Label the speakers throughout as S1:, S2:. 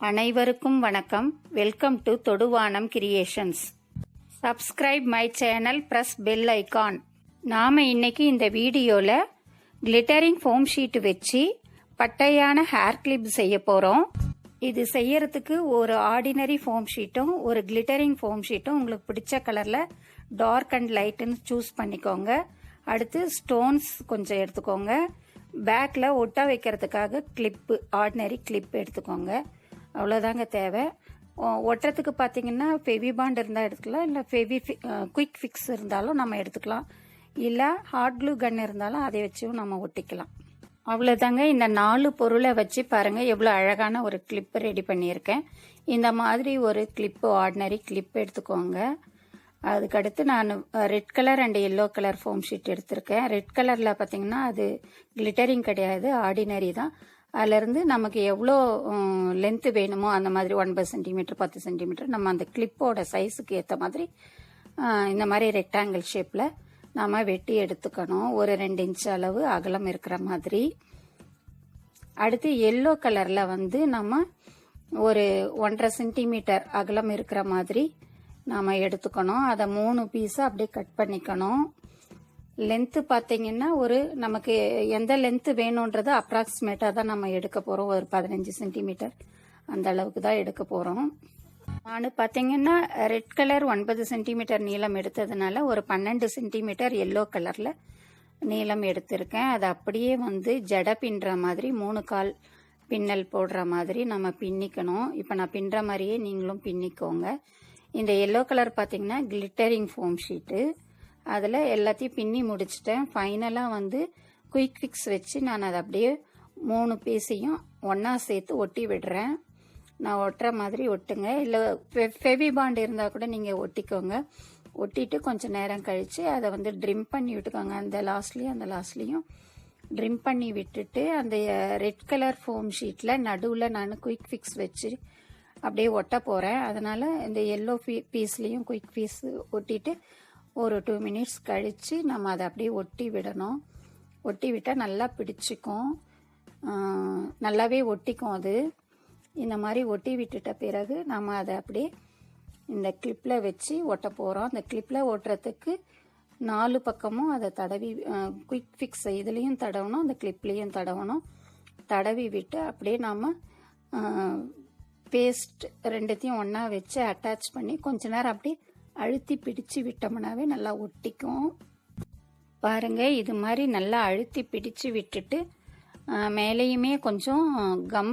S1: அனைவருக்கும் வணக்கம். Welcome to Thoduvanam creations. Subscribe my channel, press bell icon. நாம இன்னைக்கு இந்த வீடியோல கிளிட்டரிங் ஃபோம் ஷீட் வச்சு பட்டையான ஹேர் கிளிப் செய்ய போறோம். இது செய்யறதுக்கு ஒரு ஆர்டினரி ஃபோம் ஷீட்டும் ஒரு கிளிட்டரிங் ஃபோம் ஷீட்டும் உங்களுக்கு பிடிச்ச கலர்ல டார்க் அண்ட் லைட்னு சூஸ் பண்ணிக்கோங்க. அடுத்து ஸ்டோன்ஸ் கொஞ்சம் எடுத்துக்கோங்க. பேக்ல ஒட்ட வைக்கிறதுக்காக கிளிப்பு, ஆர்டினரி கிளிப் எடுத்துக்கோங்க. அவ்வளோதாங்க தேவை. ஒட்டுறதுக்கு பார்த்தீங்கன்னா ஃபெவி பாண்ட் இருந்தால் எடுத்துக்கலாம், இல்லை குயிக் ஃபிக்ஸ் இருந்தாலும் நம்ம எடுத்துக்கலாம், இல்லை ஹாட் க்ளூ கன் இருந்தாலும் அதை வச்சும் நம்ம ஒட்டிக்கலாம். அவ்வளோதாங்க. இந்த 4 பொருளை வச்சு பாருங்கள் எவ்வளோ அழகான ஒரு கிளிப் ரெடி பண்ணியிருக்கேன். இந்த மாதிரி ஒரு கிளிப்பு, ஆர்டினரி கிளிப் எடுத்துக்கோங்க. அதுக்கடுத்து நான் red colour and yellow colour foam sheet எடுத்திருக்கேன். ரெட் கலரில் பார்த்தீங்கன்னா அது கிளிட்டரிங் கிடையாது, ஆர்டினரி தான். அதுலேருந்து நமக்கு எவ்வளோ லென்த்து வேணுமோ அந்த மாதிரி 9 சென்டிமீட்டர் 10 சென்டிமீட்டர் நம்ம அந்த கிளிப்போட சைஸுக்கு ஏற்ற மாதிரி இந்த மாதிரி ரெக்டாங்கிள் ஷேப்பில் நம்ம வெட்டி எடுத்துக்கணும். ஒரு 2 இன்ச் அளவு அகலம் இருக்கிற மாதிரி. அடுத்து எல்லோ கலரில் வந்து நம்ம ஒரு 1.5 சென்டிமீட்டர் அகலம் இருக்கிற மாதிரி நாம் எடுத்துக்கணும். அதை 3 பீஸாக அப்படியே கட் பண்ணிக்கணும். லென்த்து பார்த்தீங்கன்னா நமக்கு எந்த லென்த்து வேணுன்றது அப்ராக்சிமேட்டாக தான் நம்ம எடுக்க போகிறோம். ஒரு 15 சென்டிமீட்டர் அந்த அளவுக்கு தான் எடுக்க போகிறோம். நான் பார்த்தீங்கன்னா ரெட் கலர் 9 சென்டிமீட்டர் நீளம் எடுத்ததுனால ஒரு 12 சென்டிமீட்டர் எல்லோ கலரில் நீளம் எடுத்திருக்கேன். அதை அப்படியே வந்து ஜடை பின்னுற மாதிரி 3 கால் பின்னல் போடுற மாதிரி நம்ம பின்னிக்கணும். இப்போ நான் பின்னுற மாதிரியே நீங்களும் பின்னிக்கோங்க. இந்த எல்லோ கலர் பார்த்தீங்கன்னா கிளிட்டரிங் ஃபோம் ஷீட்டு. அதில் எல்லாத்தையும் பின்னி முடிச்சிட்டேன். ஃபைனலாக வந்து குயிக் ஃபிக்ஸ் வச்சு நான் அதை அப்படியே 3 பீஸையும் ஒன்றா சேர்த்து ஒட்டி விடுறேன். நான் ஒட்டுற மாதிரி ஒட்டுங்க, இல்லை ஃபெவி பாண்ட் இருந்தால் கூட நீங்கள் ஒட்டிக்கோங்க. ஒட்டிட்டு கொஞ்சம் நேரம் கழித்து அதை வந்து ட்ரிம் பண்ணி விட்டுக்கோங்க. அந்த லாஸ்ட்லேயும் ட்ரிம் பண்ணி விட்டுட்டு அந்த ரெட் கலர் ஃபோம் ஷீட்டில் நடுவில் நான் குயிக் ஃபிக்ஸ் வச்சு அப்படியே ஒட்ட போகிறேன். அதனால் இந்த எல்லோ பீஸ்லேயும் குயிக் பீஸ் ஒட்டிட்டு ஒரு 2 மினிட்ஸ் கழித்து நம்ம அதை அப்படியே ஒட்டி விடணும். ஒட்டி விட்டால் நல்லா பிடிச்சிக்கும், நல்லாவே ஒட்டிக்கும். அது இந்த மாதிரி ஒட்டி விட்டுட்ட பிறகு நம்ம அதை அப்படியே இந்த கிளிப்பில் வச்சு ஒட்ட போகிறோம். அந்த கிளிப்பில் ஒட்டுறதுக்கு 4 பக்கமும் அதை தடவி குயிக் ஃபிக்ஸ் இதுலேயும் தடவணும், அந்த கிளிப்லேயும் தடவணும். தடவி விட்டு அப்படியே நாம் பேஸ்ட் 2த்தையும் ஒன்றா வச்சு அட்டாச் பண்ணி கொஞ்ச நேரம் அப்படியே அழுத்தி பிடிச்சு விட்டோம்னாவே நல்லா ஒட்டிக்கும். பாருங்க, இது மாதிரி நல்லா அழுத்தி பிடிச்சு விட்டுட்டு மேலேயுமே கொஞ்சம் கம்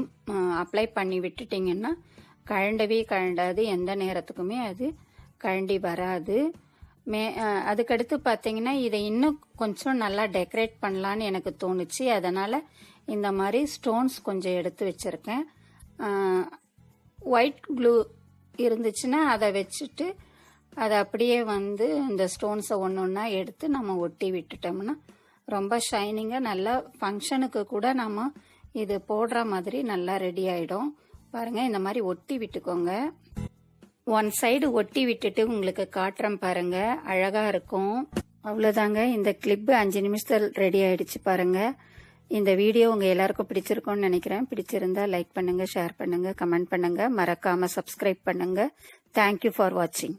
S1: அப்ளை பண்ணி விட்டுட்டிங்கன்னா கழண்டாது, எந்த நேரத்துக்குமே அது கழண்டி வராது. அதுக்கடுத்து பார்த்தீங்கன்னா இதை இன்னும் கொஞ்சம் நல்லா டெக்கரேட் பண்ணலான்னு எனக்கு தோணுச்சு. அதனால் இந்த மாதிரி ஸ்டோன்ஸ் கொஞ்சம் எடுத்து வச்சுருக்கேன். ஒயிட் க்ளூ இருந்துச்சுன்னா அதை வச்சுட்டு அதை அப்படியே வந்து இந்த ஸ்டோன்ஸை ஒன்றா எடுத்து நம்ம ஒட்டி விட்டுட்டோம்னா ரொம்ப ஷைனிங்காக நல்லா ஃபங்க்ஷனுக்கு கூட நம்ம இது போடுற மாதிரி நல்லா ரெடி ஆகிடும். பாருங்கள், இந்த மாதிரி ஒட்டி விட்டுக்கோங்க. 1 சைடு ஒட்டி விட்டுட்டு உங்களுக்கு காட்டுறேன் பாருங்கள், அழகாக இருக்கும். அவ்வளோதாங்க, இந்த கிளிப்பு 5 நிமிஷத்தில் ரெடி ஆகிடுச்சு. பாருங்கள், இந்த வீடியோ உங்கள் எல்லாருக்கும் பிடிச்சிருக்கும்னு நினைக்கிறேன். பிடிச்சிருந்தா லைக் பண்ணுங்கள், ஷேர் பண்ணுங்கள், கமெண்ட் பண்ணுங்கள், மறக்காமல் சப்ஸ்கிரைப் பண்ணுங்கள். தேங்க்யூ ஃபார் வாட்சிங்.